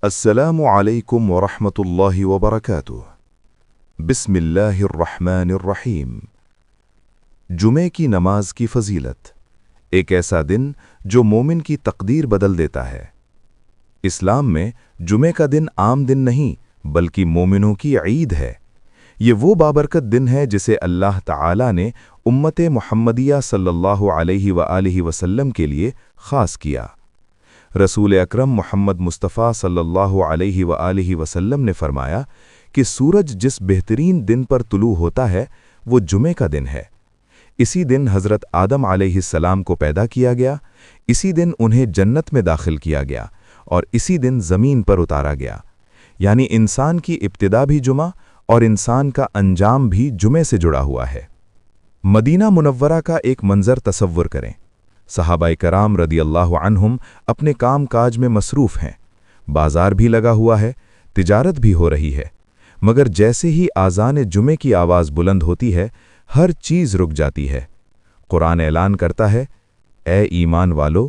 السلام علیکم ورحمۃ اللہ وبرکاتہ۔ بسم اللہ الرحمن الرحیم۔ جمعے کی نماز کی فضیلت، ایک ایسا دن جو مومن کی تقدیر بدل دیتا ہے۔ اسلام میں جمعے کا دن عام دن نہیں بلکہ مومنوں کی عید ہے۔ یہ وہ بابرکت دن ہے جسے اللہ تعالی نے امت محمدیہ صلی اللہ علیہ وآلہ وسلم کے لیے خاص کیا۔ رسول اکرم محمد مصطفیٰ صلی اللہ علیہ وآلہ وسلم نے فرمایا کہ سورج جس بہترین دن پر طلوع ہوتا ہے وہ جمعے کا دن ہے۔ اسی دن حضرت آدم علیہ السلام کو پیدا کیا گیا، اسی دن انہیں جنت میں داخل کیا گیا اور اسی دن زمین پر اتارا گیا، یعنی انسان کی ابتدا بھی جمعہ اور انسان کا انجام بھی جمعے سے جڑا ہوا ہے۔ مدینہ منورہ کا ایک منظر تصور کریں۔ صحابہ کرام رضی اللہ عنہم اپنے کام کاج میں مصروف ہیں، بازار بھی لگا ہوا ہے، تجارت بھی ہو رہی ہے، مگر جیسے ہی آذان جمعے کی آواز بلند ہوتی ہے ہر چیز رک جاتی ہے۔ قرآن اعلان کرتا ہے، اے ایمان والو،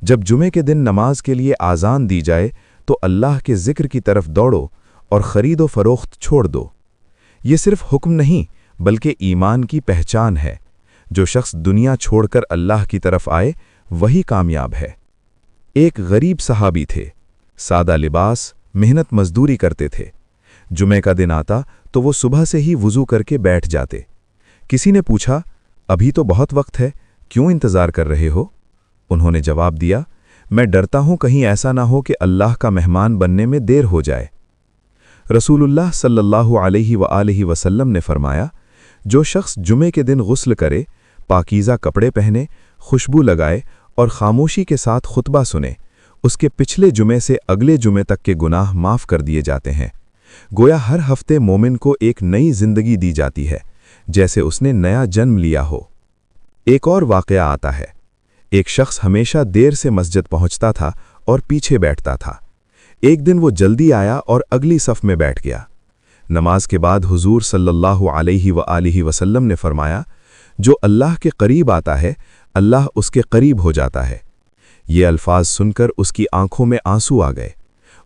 جب جمعے کے دن نماز کے لیے آذان دی جائے تو اللہ کے ذکر کی طرف دوڑو اور خرید و فروخت چھوڑ دو۔ یہ صرف حکم نہیں بلکہ ایمان کی پہچان ہے۔ جو شخص دنیا چھوڑ کر اللہ کی طرف آئے وہی کامیاب ہے۔ ایک غریب صحابی تھے، سادہ لباس، محنت مزدوری کرتے تھے۔ جمعے کا دن آتا تو وہ صبح سے ہی وضو کر کے بیٹھ جاتے۔ کسی نے پوچھا، ابھی تو بہت وقت ہے، کیوں انتظار کر رہے ہو؟ انہوں نے جواب دیا، میں ڈرتا ہوں کہیں ایسا نہ ہو کہ اللہ کا مہمان بننے میں دیر ہو جائے۔ رسول اللہ صلی اللہ علیہ وآلہ وسلم نے فرمایا، جو شخص جمعے کے دن غسل کرے، پاکیزہ کپڑے پہنے، خوشبو لگائے اور خاموشی کے ساتھ خطبہ سنے، اس کے پچھلے جمعے سے اگلے جمعے تک کے گناہ معاف کر دیے جاتے ہیں۔ گویا ہر ہفتے مومن کو ایک نئی زندگی دی جاتی ہے، جیسے اس نے نیا جنم لیا ہو۔ ایک اور واقعہ آتا ہے۔ ایک شخص ہمیشہ دیر سے مسجد پہنچتا تھا اور پیچھے بیٹھتا تھا۔ ایک دن وہ جلدی آیا اور اگلی صف میں بیٹھ گیا۔ نماز کے بعد حضور صلی اللہ علیہ وآلہ وسلم نے فرمایا، جو اللہ کے قریب آتا ہے اللہ اس کے قریب ہو جاتا ہے۔ یہ الفاظ سن کر اس کی آنکھوں میں آنسو آ گئے۔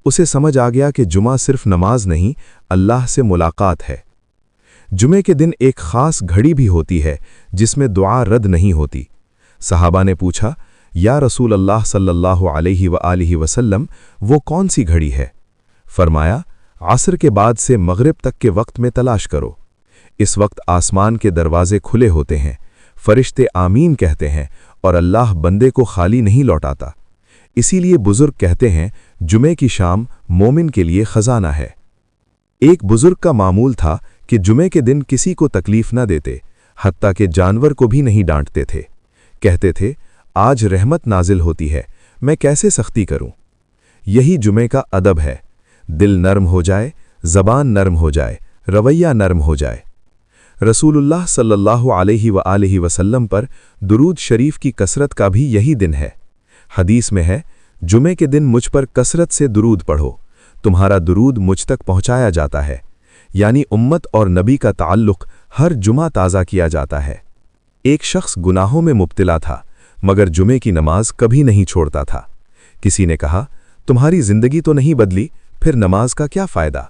اسے سمجھ آ گیا کہ جمعہ صرف نماز نہیں، اللہ سے ملاقات ہے۔ جمعے کے دن ایک خاص گھڑی بھی ہوتی ہے جس میں دعا رد نہیں ہوتی۔ صحابہ نے پوچھا، یا رسول اللہ صلی اللہ علیہ وآلہ وسلم، وہ کون سی گھڑی ہے؟ فرمایا، عصر کے بعد سے مغرب تک کے وقت میں تلاش کرو۔ اس وقت آسمان کے دروازے کھلے ہوتے ہیں، فرشتے آمین کہتے ہیں اور اللہ بندے کو خالی نہیں لوٹاتا۔ اسی لیے بزرگ کہتے ہیں، جمعے کی شام مومن کے لیے خزانہ ہے۔ ایک بزرگ کا معمول تھا کہ جمعے کے دن کسی کو تکلیف نہ دیتے، حتیٰ کہ جانور کو بھی نہیں ڈانٹتے تھے۔ کہتے تھے، آج رحمت نازل ہوتی ہے، میں کیسے سختی کروں؟ یہی جمعے کا ادب ہے۔ دل نرم ہو جائے، زبان نرم ہو جائے، رویہ نرم ہو جائے۔ رسول اللہ صلی اللہ علیہ وآلہ وسلم پر درود شریف کی کثرت کا بھی یہی دن ہے۔ حدیث میں ہے، جمعے کے دن مجھ پر کثرت سے درود پڑھو، تمہارا درود مجھ تک پہنچایا جاتا ہے، یعنی امت اور نبی کا تعلق ہر جمعہ تازہ کیا جاتا ہے۔ ایک شخص گناہوں میں مبتلا تھا مگر جمعے کی نماز کبھی نہیں چھوڑتا تھا۔ کسی نے کہا، تمہاری زندگی تو نہیں بدلی، پھر نماز کا کیا فائدہ؟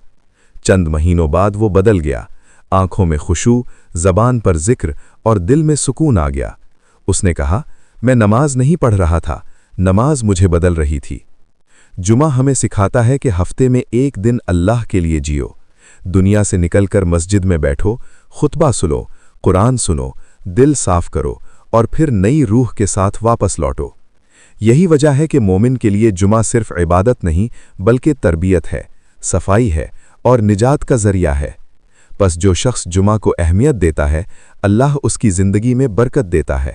چند مہینوں بعد وہ بدل گیا، آنکھوں میں خشوع، زبان پر ذکر اور دل میں سکون آ گیا۔ اس نے کہا، میں نماز نہیں پڑھ رہا تھا، نماز مجھے بدل رہی تھی۔ جمعہ ہمیں سکھاتا ہے کہ ہفتے میں ایک دن اللہ کے لیے جیو۔ دنیا سے نکل کر مسجد میں بیٹھو، خطبہ سنو، قرآن سنو، دل صاف کرو اور پھر نئی روح کے ساتھ واپس لوٹو۔ یہی وجہ ہے کہ مومن کے لیے جمعہ صرف عبادت نہیں بلکہ تربیت ہے، صفائی ہے اور نجات کا ذریعہ ہے۔ پس جو شخص جمعہ کو اہمیت دیتا ہے، اللہ اس کی زندگی میں برکت دیتا ہے۔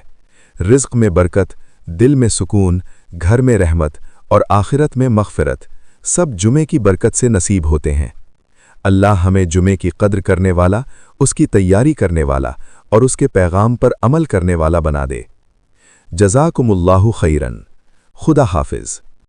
رزق میں برکت، دل میں سکون، گھر میں رحمت اور آخرت میں مغفرت، سب جمعے کی برکت سے نصیب ہوتے ہیں۔ اللہ ہمیں جمعے کی قدر کرنے والا، اس کی تیاری کرنے والا اور اس کے پیغام پر عمل کرنے والا بنا دے۔ جزاکم اللہ خیرن۔ خدا حافظ۔